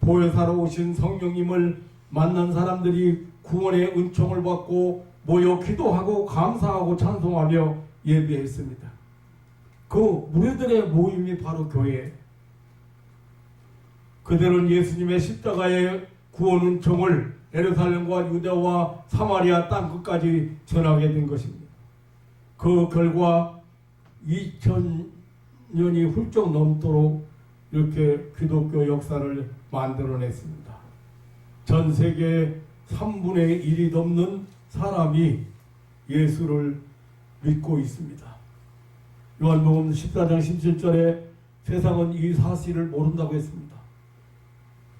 보혜사로 오신 성령님을 만난 사람들이 구원의 은총을 받고 모여 기도하고 감사하고 찬송하며 예배했습니다. 그 무리들의 모임이 바로 교회. 그들은 예수님의 십자가의 구원 은총을 예루살렘과 유대와 사마리아 땅 끝까지 전하게 된 것입니다. 그 결과 2000년이 훌쩍 넘도록 이렇게 기독교 역사를 만들어냈습니다. 전 세계 3분의 1이 넘는 사람이 예수를 믿고 있습니다. 요한복음 14장 17절에 세상은 이 사실을 모른다고 했습니다.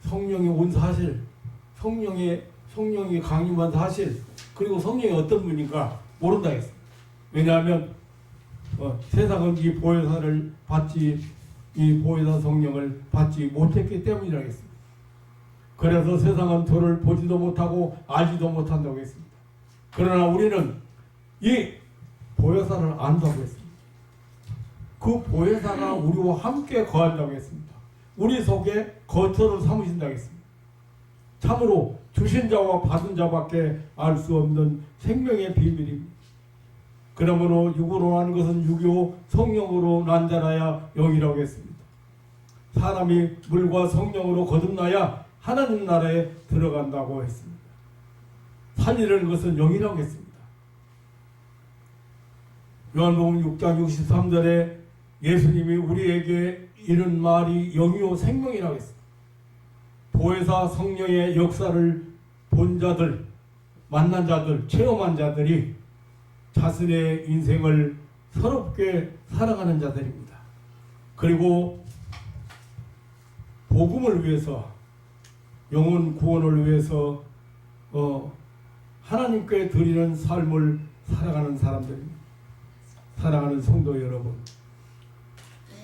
성령이 온 사실, 성령이 강림한 사실, 그리고 성령이 어떤 분인가 모른다 했습니다. 왜냐하면 세상은 이 보혜사 성령을 받지 못했기 때문이라고 했습니다. 그래서 세상은 저를 보지도 못하고 알지도 못한다고 했습니다. 그러나 우리는 이 보혜사를 안다고 했습니다. 그 보혜사가 우리와 함께 거한다고 했습니다. 우리 속에 거처를 삼으신다고 했습니다. 참으로 주신 자와 받은 자밖에 알 수 없는 생명의 비밀입니다. 그러므로 육으로 난 것은 육이요 성령으로 난 자라야 영이라고 했습니다. 사람이 물과 성령으로 거듭나야 하나님 나라에 들어간다고 했습니다. 살리는 것은 영이라고 했습니다. 요한복음 6장 63절에 예수님이 우리에게 이런 말이 영이요 생명이라고 했습니다. 보혜사 성령의 역사를 본 자들, 만난 자들, 체험한 자들이 자신의 인생을 서럽게 살아가는 자들입니다. 그리고 복음을 위해서, 영혼 구원을 위해서 하나님께 드리는 삶을 살아가는 사람들입니다. 사랑하는 성도 여러분,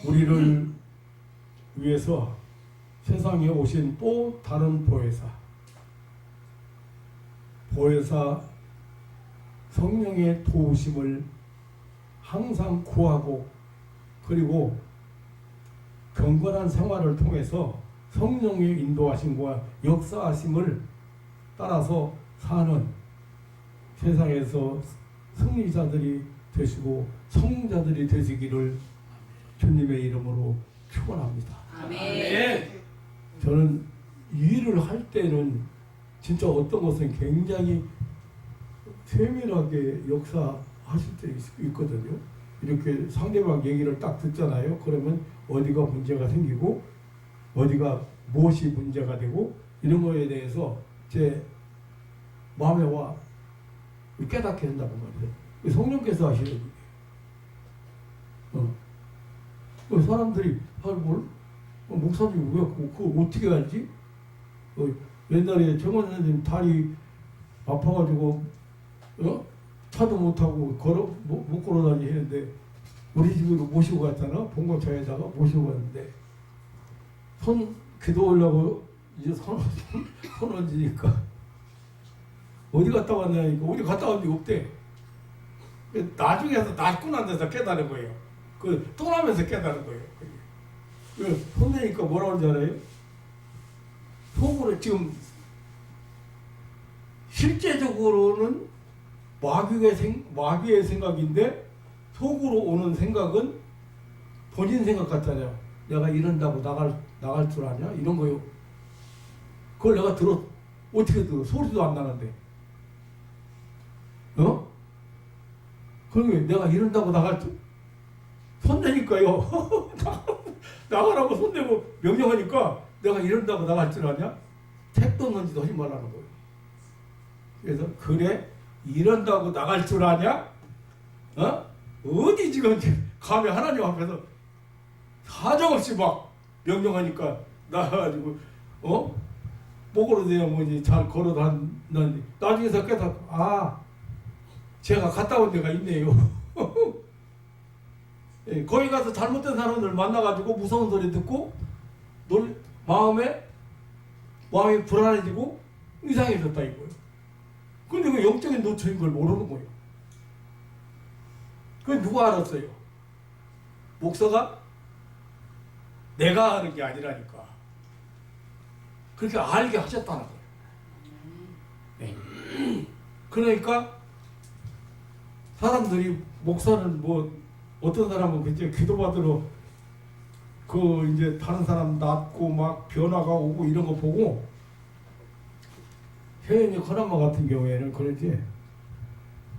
우리를 위해서 세상에 오신 또 다른 보혜사 성령의 도우심을 항상 구하고, 그리고 경건한 생활을 통해서 성령의 인도하심과 역사하심을 따라서 사는 세상에서 승리자들이 되시고 성자들이 되시기를 주님의 이름으로 축원합니다. 아멘. 저는 이 일을 할 때는 진짜 어떤 것은 굉장히 세밀하게 역사하실 때 있거든요. 이렇게 상대방 얘기를 딱 듣잖아요. 그러면 어디가 문제가 생기고 어디가 무엇이 문제가 되고 이런 거에 대해서 제 마음에 와 깨닫게 된다고 말이에요. 성령께서 하시는 일이에요. 사람들이 목사님 왜 그거 어떻게 알지? 옛날에 정원 선생님 다리 아파가지고 차도 못 타고 못 걸어 다니는데 우리 집으로 모시고 갔잖아. 봉고차에다가 모시고 갔는데 기도 올라고 이제 손 얹으니까 어디 갔다 왔냐니까 어디 갔다 온 데 없대. 나중에서 낫고 난 데서 깨달은 거예요. 떠나면서 깨달은 거예요. 혼내니까 뭐라고 하는지 알아요? 속으로 지금 실제적으로는 마귀의 생각인데 속으로 오는 생각은 본인 생각 같잖아요. 내가 이런다고 나갈 줄 아냐? 이런 거요. 그걸 내가 어떻게 들어? 소리도 안 나는데. 그러면 내가 이런다고 나갈 줄? 손대니까요. 나가라고 손대고 명령하니까 내가 이런다고 나갈 줄 아냐? 택도 없는지도 하지 말라는 거예요. 그래서 그래? 이런다고 나갈 줄 아냐? 어디 지금 감히 하나님 앞에서 사정없이 막 명령하니까 나가가지고 목으로 돼야 뭐지 잘 걸어다녔는데 나중에서 깨닫고 제가 갔다 온 데가 있네요. 예, 거기 가서 잘못된 사람들 만나가지고 무서운 소리 듣고 마음이 불안해지고 이상해졌다 이거예요. 근데 그 영적인 노초인 걸 모르는 거예요. 그건 누가 알았어요? 목사가? 내가 하는 게 아니라니까. 그렇게 알게 하셨다는 거예요. 네. 그러니까 사람들이 목사는 어떤 사람은 그때 기도받으러 이제 다른 사람 낫고 막 변화가 오고 이런 거 보고 혜연이 커남마 같은 경우에는 그러지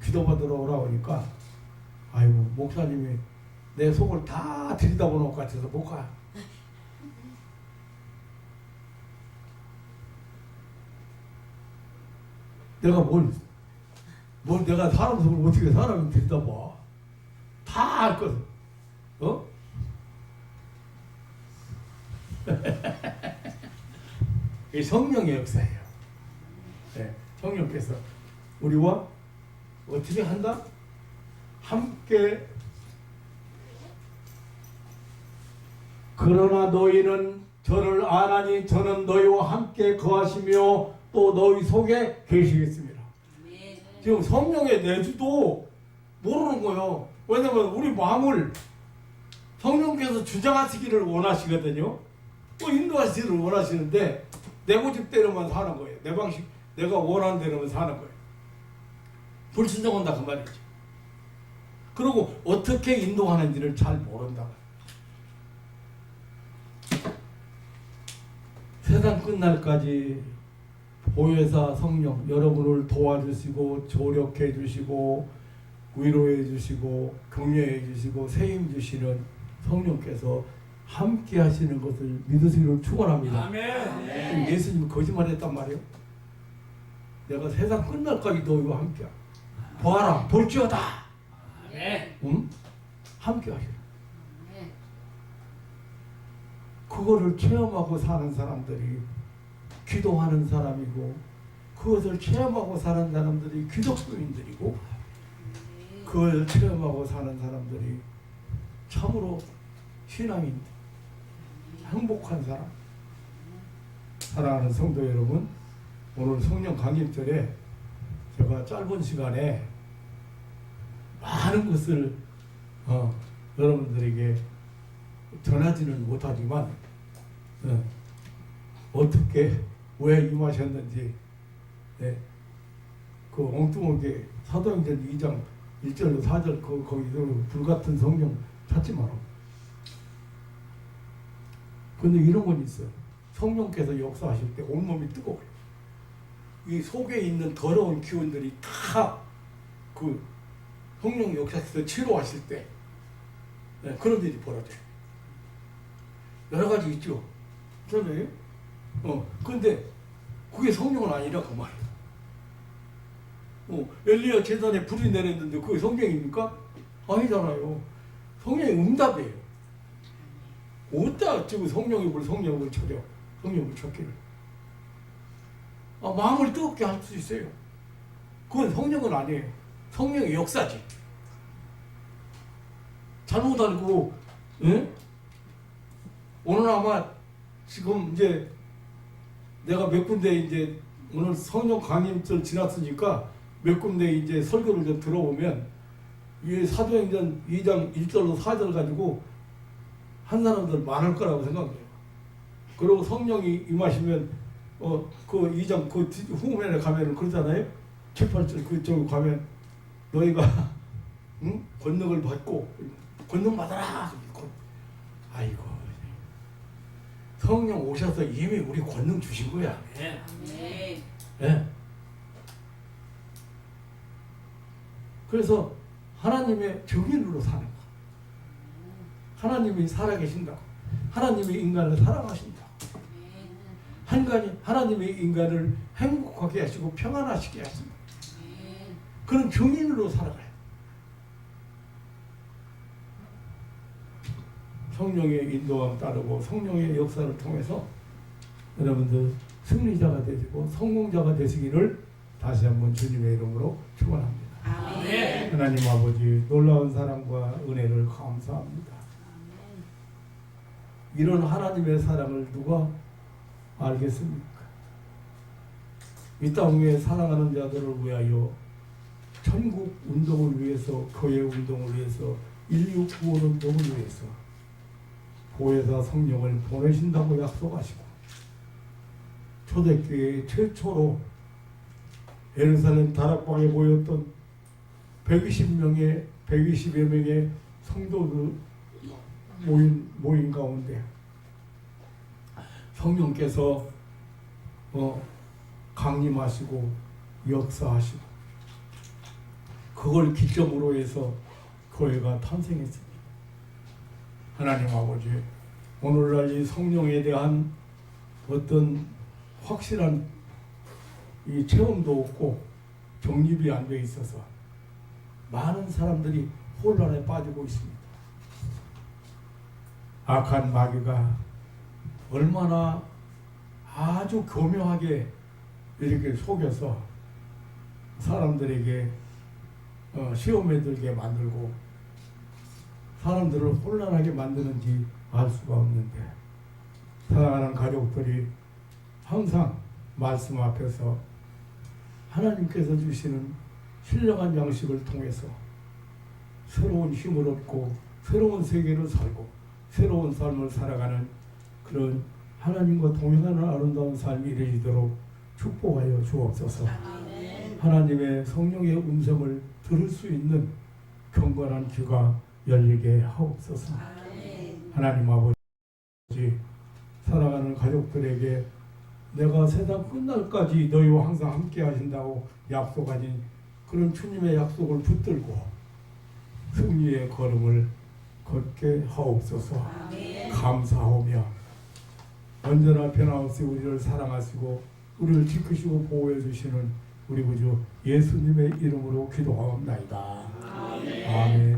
기도받으러 오라고 하니까 아이고 목사님이 내 속을 다 들여다보는 것 같아서 못 가. 내가 내가 사람 속을 어떻게 사람이 들여다봐. 다 알 거든. 이 성령의 역사예요. 네, 성령께서 우리와 어떻게 한다? 함께. 그러나 너희는 저를 아나니 저는 너희와 함께 거하시며 또 너희 속에 계시겠습니다. 지금 성령의 내주도 모르는 거예요. 왜냐면 우리 마음을 성령께서 주장하시기를 원하시거든요. 또 인도하시기를 원하시는데 내 고집대로만 사는 거예요. 내 방식, 내가 원하는 대로만 사는 거예요. 불순종한다 그 말이죠. 그리고 어떻게 인도하는지를 잘 모른다. 세상 끝날까지 보혜사 성령 여러분을 도와주시고 조력해 주시고 위로해 주시고 격려해 주시고 세임 주시는 성령께서 함께 하시는 것을 믿으시기를 축원합니다. 아멘. 예수님이 거짓말했단 말이에요. 내가 세상 끝날까지 너희와 함께 보아라 볼지어다. 아멘. 응? 함께 하시라. 그거를 체험하고 사는 사람들이 기도하는 사람이고, 그것을 체험하고 사는 사람들이 기독교인들이고, 그걸 체험하고 사는 사람들이 참으로 신앙인, 행복한 사람. 사랑하는 성도 여러분, 오늘 성령 강림절에 제가 짧은 시간에 많은 것을 여러분들에게 전하지는 못하지만 어떻게 왜 임하셨는지 그 엉뚱하게 사도행전 2장 1절로 4절 거기서 불같은 성령 찾지 마라. 근데 이런 건 있어요. 성령께서 역사하실 때 온몸이 뜨거워요. 이 속에 있는 더러운 기운들이 다 그 성령 역사에서 치료하실 때 그런 일이 벌어져요. 여러 가지 있죠. 그러네요. 근데 그게 성령은 아니라 그 말이에요. 엘리야 제단에 불이 내렸는데 그게 성령입니까? 아니잖아요. 성령이 응답이에요. 어디다 지금 성령을 찾아? 성령을 찾기를. 마음을 뜨겁게 할 수 있어요. 그건 성령은 아니에요. 성령의 역사지. 잘못 알고, 오늘 아마 지금 이제 내가 몇 군데 이제 오늘 성령 강림절 지났으니까 몇 군데 이제 설교를 좀 들어보면 이 사도행전 2장 1절로 4절 가지고 한 사람들 많을 거라고 생각해요. 그리고 성령이 임하시면 그 2장 그 후면에 가면은 그러잖아요. 7, 8절 그쪽 가면 너희가 권능을 받고 권능 받아라. 아이고 성령 오셔서 이미 우리 권능 주신 거야. 네. 네. 그래서 하나님의 증인으로 사는 거. 하나님이 살아계신다. 하나님이 인간을 사랑하신다. 하나님이 인간을 행복하게 하시고 평안하시게 하신다. 그런 증인으로 살아가요. 성령의 인도함 따르고 성령의 역사를 통해서 여러분들 승리자가 되시고 성공자가 되시기를 다시 한번 주님의 이름으로 축원합니다. 아멘. 하나님 아버지 놀라운 사랑과 은혜를 감사합니다. 이런 하나님의 사랑을 누가 알겠습니까? 이 땅 위에 사랑하는 자들을 위하여 천국 운동을 위해서, 교회 운동을 위해서, 인류 구원 운동을 위해서 보혜사 성령을 보내신다고 약속하시고 초대교회 최초로 예루살렘 다락방에 모였던 120여 명의 성도들 모인 가운데 성령께서 강림하시고 역사하시고 그걸 기점으로 해서 교회가 탄생했습니다. 하나님 아버지, 오늘날 이 성령에 대한 어떤 확실한 이 체험도 없고 정립이 안 돼 있어서 많은 사람들이 혼란에 빠지고 있습니다. 악한 마귀가 얼마나 아주 교묘하게 이렇게 속여서 사람들에게 시험에 들게 만들고 사람들을 혼란하게 만드는지 알 수가 없는데, 사랑하는 가족들이 항상 말씀 앞에서 하나님께서 주시는 신령한 양식을 통해서 새로운 힘을 얻고 새로운 세계를 살고 새로운 삶을 살아가는 그런 하나님과 동행하는 아름다운 삶이 이루어지도록 축복하여 주옵소서. 하나님의 성령의 음성을 들을 수 있는 경건한 귀가 열리게 하옵소서. 하나님 아버지, 사랑하는 가족들에게 내가 세상 끝날까지 너희와 항상 함께 하신다고 약속하신 그런 주님의 약속을 붙들고 승리의 걸음을 걷게 하옵소서. 아멘. 감사하오며 언제나 변함없이 우리를 사랑하시고 우리를 지키시고 보호해 주시는 우리 구주 예수님의 이름으로 기도하옵나이다. 아멘.